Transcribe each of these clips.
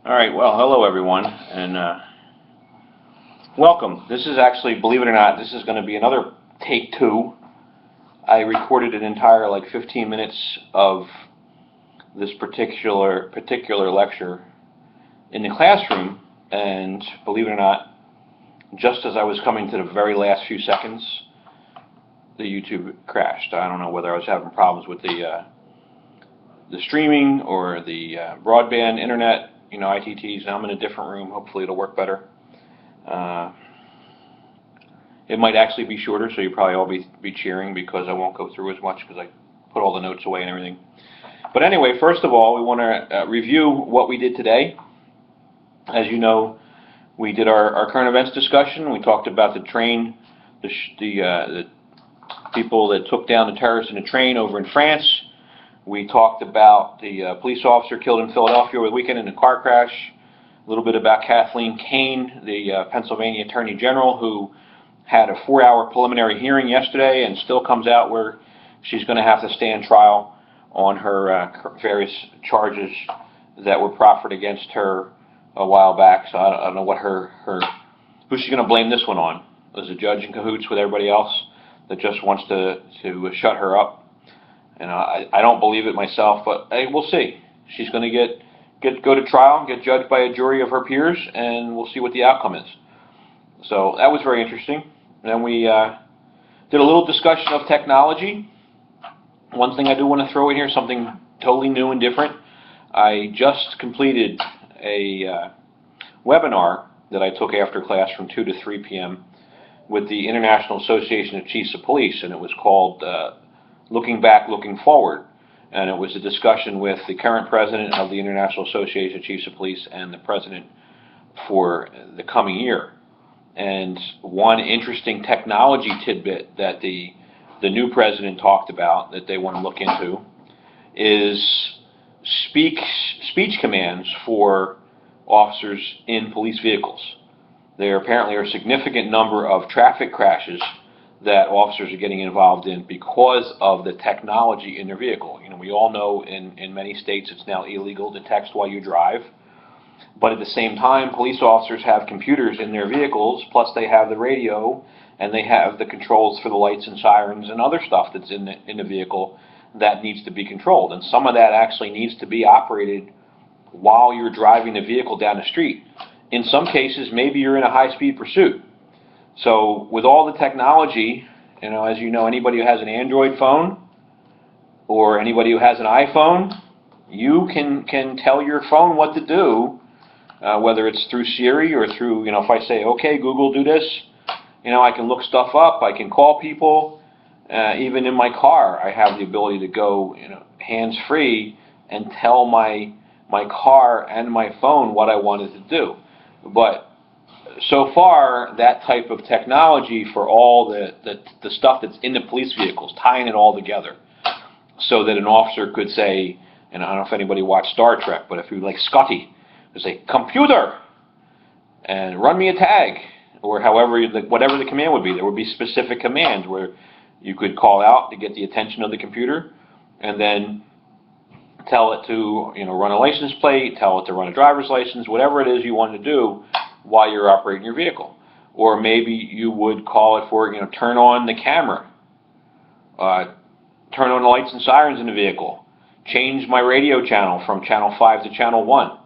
All right, well, hello everyone, and welcome. This is actually, believe it or not, this is going to be another take two. I recorded an entire 15 minutes of this particular lecture in the classroom, and believe it or not, just as I was coming to the very last few seconds, the YouTube crashed. I don't know whether I was having problems with the streaming or the broadband internet, ITTs. Now I'm in a different room. Hopefully it'll work better. It might actually be shorter, so you probably all be cheering because I won't go through as much because I put all the notes away and everything. But anyway, first of all, we want to review what we did today. As you know, we did our current events discussion. We talked about the train, the people that took down the terrorists in a train over in France. We talked about the police officer killed in Philadelphia over the weekend in a car crash. A little bit about Kathleen Kane, the Pennsylvania Attorney General, who had a 4-hour preliminary hearing yesterday and still comes out where she's going to have to stand trial on her various charges that were proffered against her a while back. So I don't know what who she's going to blame this one on. Is the judge in cahoots with everybody else that just wants to shut her up? And I don't believe it myself, but hey, we'll see. She's going to go to trial, get judged by a jury of her peers, and we'll see what the outcome is. So that was very interesting. And then we did a little discussion of technology. One thing I do want to throw in here, something totally new and different. I just completed a webinar that I took after class from 2 to 3 p.m. with the International Association of Chiefs of Police, and it was called Looking Back, Looking Forward. And it was a discussion with the current president of the International Association of Chiefs of Police and the president for the coming year. And one interesting technology tidbit that the new president talked about that they want to look into is speech commands for officers in police vehicles. There apparently are a significant number of traffic crashes that officers are getting involved in because of the technology in their vehicle. We all know in many states it's now illegal to text while you drive. But at the same time, police officers have computers in their vehicles, plus they have the radio, and they have the controls for the lights and sirens and other stuff that's in the vehicle that needs to be controlled. And some of that actually needs to be operated while you're driving the vehicle down the street. In some cases, maybe you're in a high-speed pursuit. So with all the technology, as you know, anybody who has an Android phone or anybody who has an iPhone, you can tell your phone what to do. Whether it's through Siri or through, if I say, okay, Google, do this, I can look stuff up, I can call people. Even in my car, I have the ability to go, hands-free and tell my car and my phone what I wanted to do. But so far, that type of technology for all the stuff that's in the police vehicles, tying it all together so that an officer could say, and I don't know if anybody watched Star Trek, but if you like Scotty, to say, computer, and run me a tag, or whatever the command would be. There would be specific commands where you could call out to get the attention of the computer, and then tell it to run a license plate, tell it to run a driver's license, whatever it is you want to do while you're operating your vehicle. Or maybe you would call it for, turn on the camera, turn on the lights and sirens in the vehicle, change my radio channel from channel 5 to channel 1.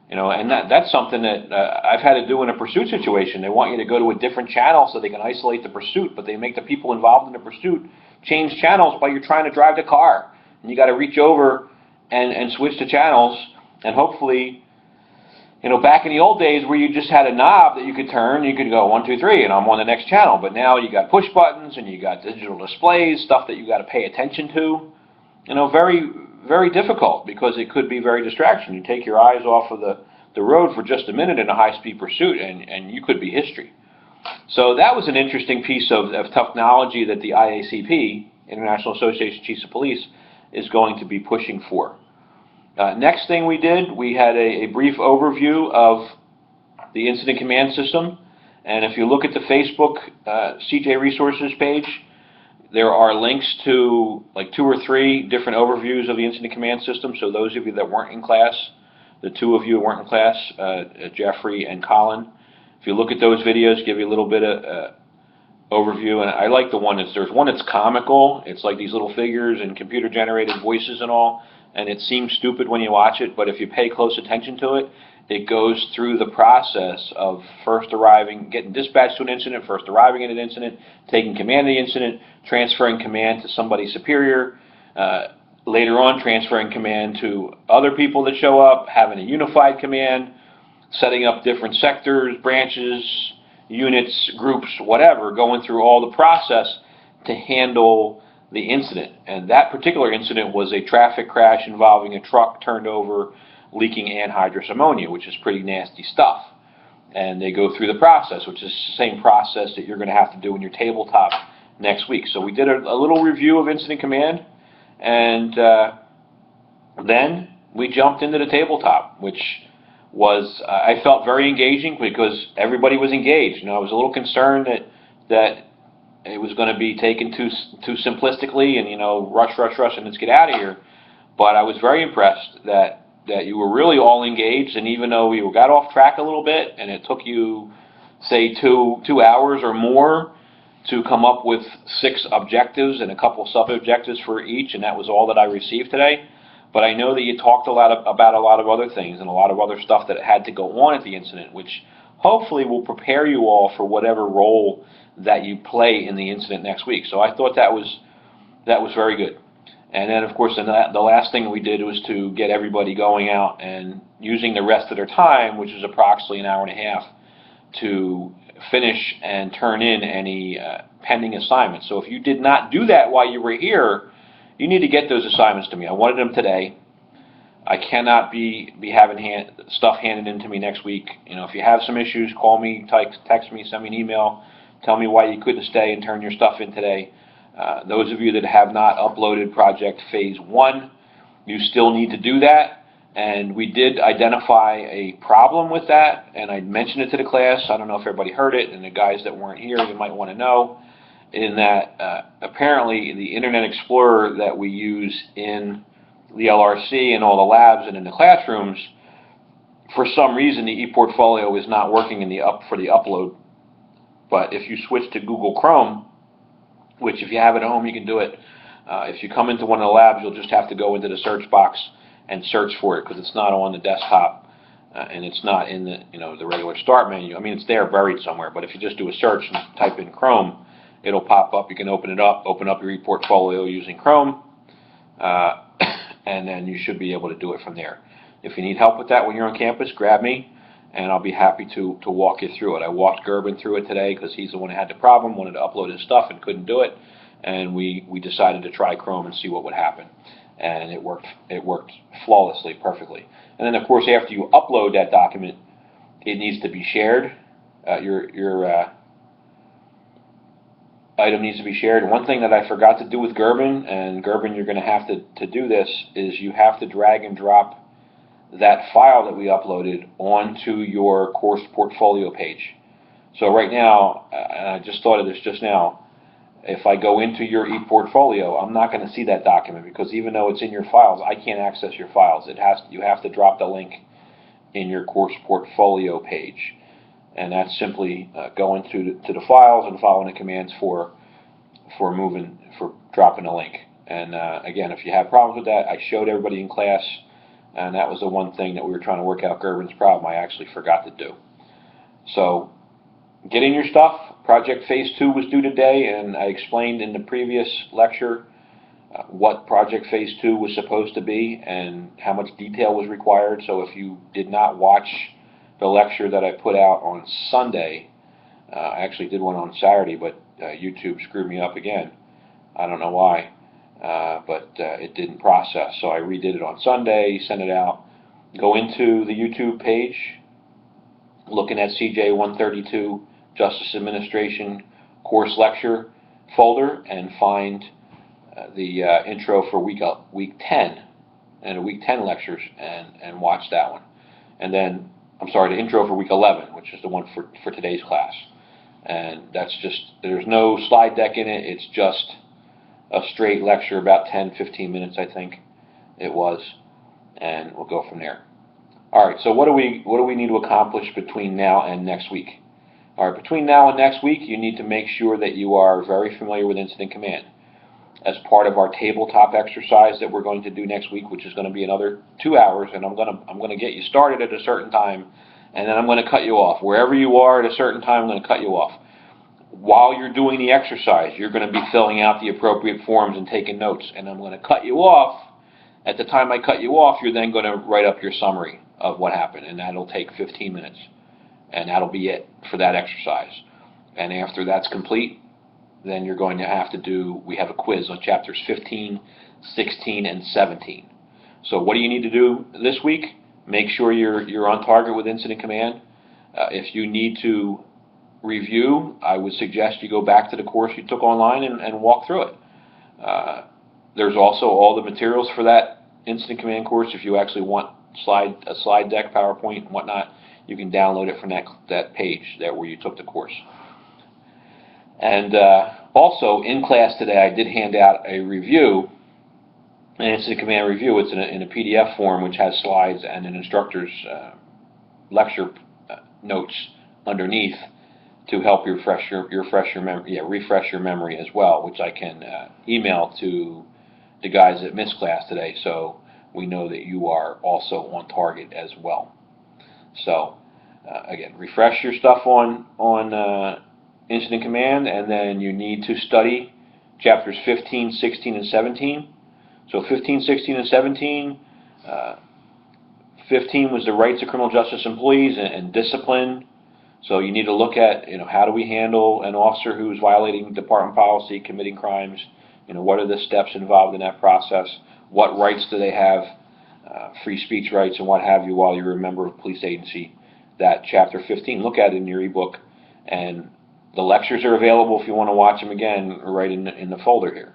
And that's something that I've had to do in a pursuit situation. They want you to go to a different channel so they can isolate the pursuit, but they make the people involved in the pursuit change channels while you're trying to drive the car. And you got to reach over and switch the channels, and hopefully, back in the old days where you just had a knob that you could turn, you could go 1, 2, 3, and I'm on the next channel. But now you got push buttons and you got digital displays, stuff that you got to pay attention to. Very, very difficult because it could be very distraction. You take your eyes off of the road for just a minute in a high-speed pursuit, and you could be history. So that was an interesting piece of technology that the IACP, International Association of Chiefs of Police, is going to be pushing for. Next thing we did, we had a brief overview of the Incident Command System. And if you look at the Facebook CJ Resources page, there are links to like 2 or 3 different overviews of the Incident Command System. So those of you that weren't in class the two of you who weren't in class, Jeffrey and Colin. If you look at those videos, give you a little bit of overview. And I like the one there's one that's comical. It's like these little figures and computer-generated voices and all, and it seems stupid when you watch it, but if you pay close attention to it, it goes through the process of first arriving, getting dispatched to an incident, first arriving at an incident, taking command of the incident, transferring command to somebody superior, later on transferring command to other people that show up, having a unified command, setting up different sectors, branches, units, groups, whatever, going through all the process to handle the incident. And that particular incident was a traffic crash involving a truck turned over leaking anhydrous ammonia, which is pretty nasty stuff. And they go through the process, which is the same process that you're going to have to do in your tabletop next week. So we did a little review of incident command, and then we jumped into the tabletop, which was, I felt very engaging because everybody was engaged. I was a little concerned that it was going to be taken too simplistically and, rush, and let's get out of here. But I was very impressed that you were really all engaged, and even though you got off track a little bit and it took you, say, two hours or more to come up with 6 objectives and a couple sub-objectives for each, and that was all that I received today. But I know that you talked about a lot of other things and a lot of other stuff that had to go on at the incident, which hopefully will prepare you all for whatever role that you play in the incident next week. So I thought that was very good. And then, of course, the last thing we did was to get everybody going out and using the rest of their time, which was approximately an hour and a half, to finish and turn in any pending assignments. So if you did not do that while you were here, you need to get those assignments to me. I wanted them today. I cannot be having stuff handed in to me next week. If you have some issues, call me, text me, send me an email, tell me why you couldn't stay and turn your stuff in today. Those of you that have not uploaded Project Phase 1, you still need to do that. And we did identify a problem with that, and I mentioned it to the class. I don't know if everybody heard it, and the guys that weren't here, you might want to know, in that apparently the Internet Explorer that we use in the LRC and all the labs and in the classrooms, for some reason the ePortfolio is not working for the upload. But if you switch to Google Chrome, which if you have it at home you can do it, if you come into one of the labs you'll just have to go into the search box and search for it because it's not on the desktop and it's not in the regular start menu. I mean, it's there buried somewhere, but if you just do a search and type in Chrome, it'll pop up. You can open up your ePortfolio using Chrome, and then you should be able to do it from there. If you need help with that when you're on campus, grab me, and I'll be happy to walk you through it. I walked Gerben through it today because he's the one who had the problem, wanted to upload his stuff and couldn't do it, and we decided to try Chrome and see what would happen. And it worked flawlessly, perfectly. And then, of course, after you upload that document, it needs to be shared. Your item needs to be shared. And one thing that I forgot to do with Gerben, and Gerben, you're going to have to do this, is you have to drag and drop that file that we uploaded onto your course portfolio page. So right now, and I just thought of this just now, if I go into your ePortfolio, I'm not going to see that document because even though it's in your files, I can't access your files. You have to drop the link in your course portfolio page. And that's simply going to the files and following the commands for dropping a link. And again, if you have problems with that, I showed everybody in class, and that was the one thing that we were trying to work out Gerben's problem I actually forgot to do. So get in your stuff. Project Phase 2 was due today, and I explained in the previous lecture what Project Phase 2 was supposed to be and how much detail was required. So if you did not watch the lecture that I put out on Sunday, I actually did one on Saturday, but YouTube screwed me up again. I don't know why, but it didn't process. So I redid it on Sunday, sent it out. Go into the YouTube page, looking at CJ 132 Justice Administration course lecture folder, and find the intro for week 10 and the week 10 lectures, and watch that one. And then, I'm sorry, the intro for week 11, which is the one for today's class. And that's just, there's no slide deck in it. It's just a straight lecture, about 10-15 minutes, I think it was, and we'll go from there. All right, so what do we need to accomplish between now and next week? All right, between now and next week, you need to make sure that you are very familiar with Incident Command. As part of our tabletop exercise that we're going to do next week, which is going to be another 2 hours, and I'm going to get you started at a certain time, and then I'm going to cut you off. Wherever you are at a certain time, I'm going to cut you off. While you're doing the exercise, you're going to be filling out the appropriate forms and taking notes, and I'm going to cut you off. At the time I cut you off, you're then going to write up your summary of what happened, and that'll take 15 minutes, and that'll be it for that exercise. And after that's complete, then you're going to have to do, we have a quiz on chapters 15, 16, and 17. So what do you need to do this week? Make sure you're on target with Incident Command. If you need to review, I would suggest you go back to the course you took online and walk through it. There's also all the materials for that Incident Command course. If you actually want a slide deck, PowerPoint, and whatnot, you can download it from that page there where you took the course. And also, in class today, I did hand out a review, an Incident Command review. It's in a PDF form, which has slides and an instructor's lecture notes underneath to help refresh your memory as well, which I can email to the guys that missed class today, so we know that you are also on target as well. So, again, refresh your stuff on Incident Command, and then you need to study chapters 15, 16, and 17. So 15, 16, and 17. 15 was the rights of criminal justice employees and discipline. So you need to look at, how do we handle an officer who's violating department policy, committing crimes? What are the steps involved in that process? What rights do they have? Free speech rights and what have you while you're a member of a police agency. That chapter 15, look at it in your ebook, and the lectures are available if you want to watch them again, right in the folder here.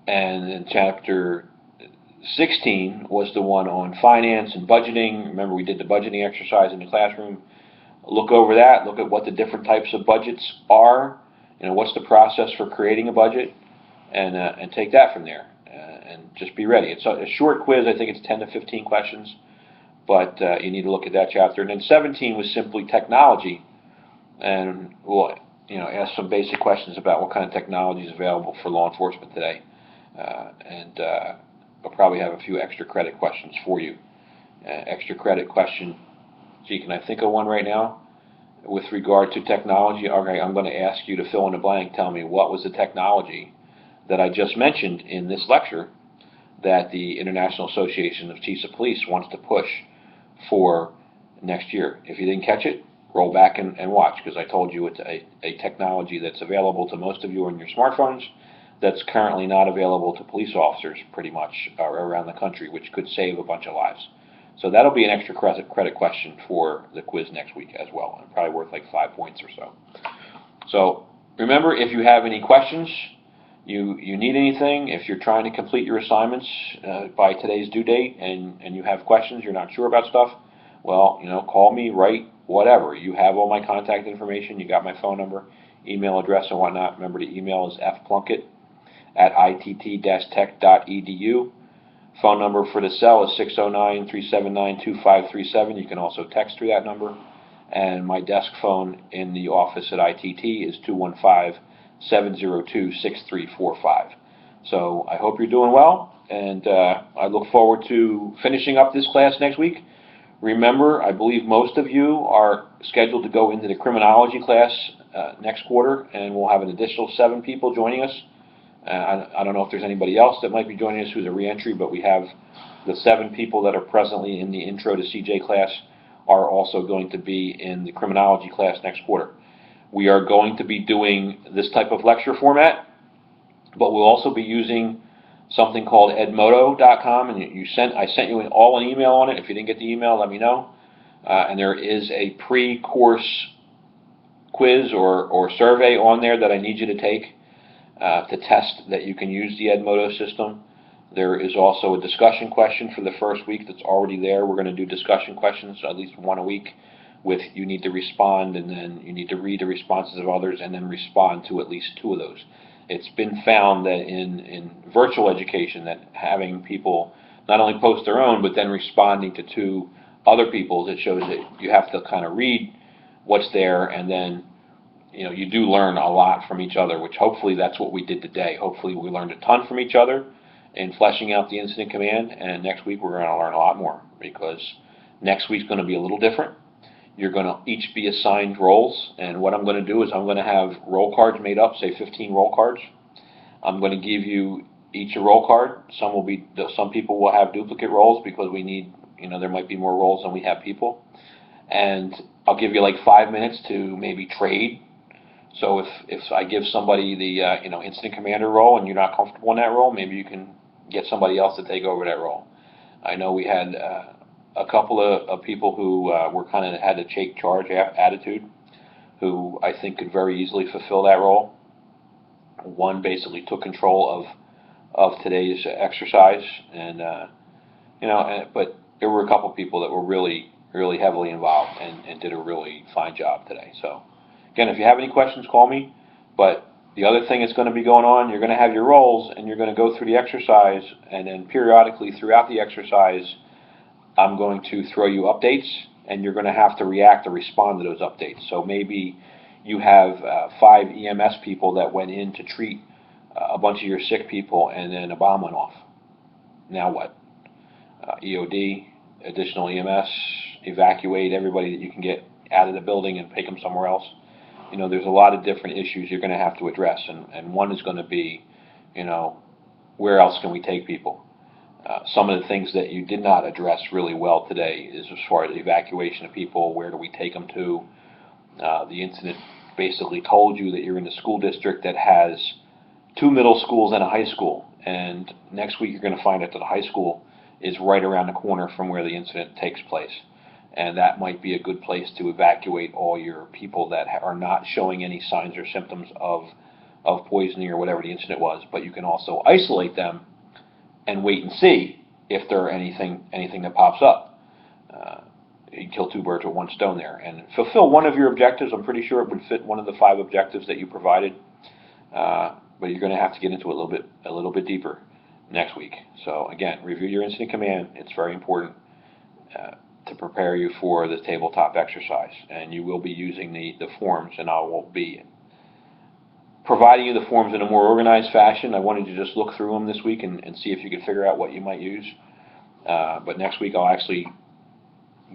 And then chapter 16 was the one on finance and budgeting. Remember, we did the budgeting exercise in the classroom. Look over that. Look at what the different types of budgets are. What's the process for creating a budget, and take that from there. And just be ready. It's a short quiz. I think it's 10 to 15 questions, but you need to look at that chapter. And then 17 was simply technology. And we'll ask some basic questions about what kind of technology is available for law enforcement today, and we'll probably have a few extra credit questions for you. Extra credit question. Gee, can I think of one right now with regard to technology? Okay, I'm going to ask you to fill in the blank. Tell me what was the technology that I just mentioned in this lecture that the International Association of Chiefs of Police wants to push for next year. If you didn't catch it, roll back and watch, because I told you it's a technology that's available to most of you on your smartphones that's currently not available to police officers pretty much around the country, which could save a bunch of lives. So that'll be an extra credit question for the quiz next week as well, and probably worth like 5 points or so. So remember, if you have any questions, you need anything, if you're trying to complete your assignments by today's due date and you have questions, you're not sure about stuff, well, call me, write, whatever. You have all my contact information. You got my phone number, email address, and whatnot. Remember, the email is fplunkett@itt-tech.edu. Phone number for the cell is 609-379-2537. You can also text through that number. And my desk phone in the office at ITT is 215-702-6345. So I hope you're doing well, and I look forward to finishing up this class next week. Remember, I believe most of you are scheduled to go into the criminology class next quarter, and we'll have an additional 7 people joining us. I don't know if there's anybody else that might be joining us who's a reentry, but we have the 7 people that are presently in the Intro to CJ class are also going to be in the criminology class next quarter. We are going to be doing this type of lecture format, but we'll also be using something called Edmodo.com, and I sent you all an email on it. If you didn't get the email, let me know. And there is a pre-course quiz or survey on there that I need you to take to test that you can use the Edmodo system. There is also a discussion question for the first week that's already there. We're going to do discussion questions, at least one a week, with you need to respond, and then you need to read the responses of others and then respond to at least 2 of those. It's been found that in virtual education that having people not only post their own, but then responding to 2 other people's, it shows that you have to kind of read what's there, and then you do learn a lot from each other, which hopefully that's what we did today. Hopefully we learned a ton from each other in fleshing out the incident command, and next week we're going to learn a lot more, because next week's going to be a little different. You're going to each be assigned roles, and what I'm going to do is I'm going to have roll cards made up, say 15 roll cards. I'm going to give you each a roll card. Some people will have duplicate roles because we need, there might be more roles than we have people. And I'll give you like 5 minutes to maybe trade. So if I give somebody the incident commander role and you're not comfortable in that role, maybe you can get somebody else to take over that role. I know we had a couple of people who were kind of had a take charge attitude, who I think could very easily fulfill that role. One basically took control of today's exercise, and but there were a couple people that were really heavily involved and did a really fine job today. So again, if you have any questions, call me. But the other thing that's going to be going on, you're going to have your roles, and you're going to go through the exercise, and then periodically throughout the exercise, I'm going to throw you updates, and you're going to have to react or respond to those updates. So maybe you have 5 EMS people that went in to treat a bunch of your sick people, and then a bomb went off. Now what? EOD, additional EMS, evacuate everybody that you can get out of the building and take them somewhere else. There's a lot of different issues you're going to have to address, and one is going to be, where else can we take people? Some of the things that you did not address really well today is as far as the evacuation of people, where do we take them to? The incident basically told you that you're in a school district that has 2 middle schools and a high school, and next week you're going to find out that the high school is right around the corner from where the incident takes place. And that might be a good place to evacuate all your people that are not showing any signs or symptoms of poisoning or whatever the incident was. But you can also isolate them and wait and see if there are anything that pops up. You kill 2 birds with 1 stone there, and fulfill one of your objectives. I'm pretty sure it would fit one of the 5 objectives that you provided. But you're going to have to get into it a little bit deeper next week. So again, review your incident command. It's very important to prepare you for the tabletop exercise, and you will be using the forms, and I will be providing you the forms in a more organized fashion. I wanted you to just look through them this week and see if you could figure out what you might use. But next week I'll actually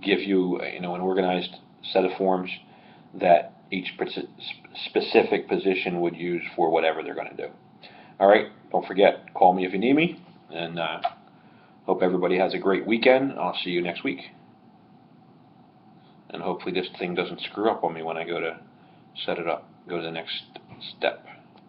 give you an organized set of forms that each specific position would use for whatever they're going to do. All right, don't forget, call me if you need me, and hope everybody has a great weekend. I'll see you next week. And hopefully this thing doesn't screw up on me when I go to set it up, go to the next step.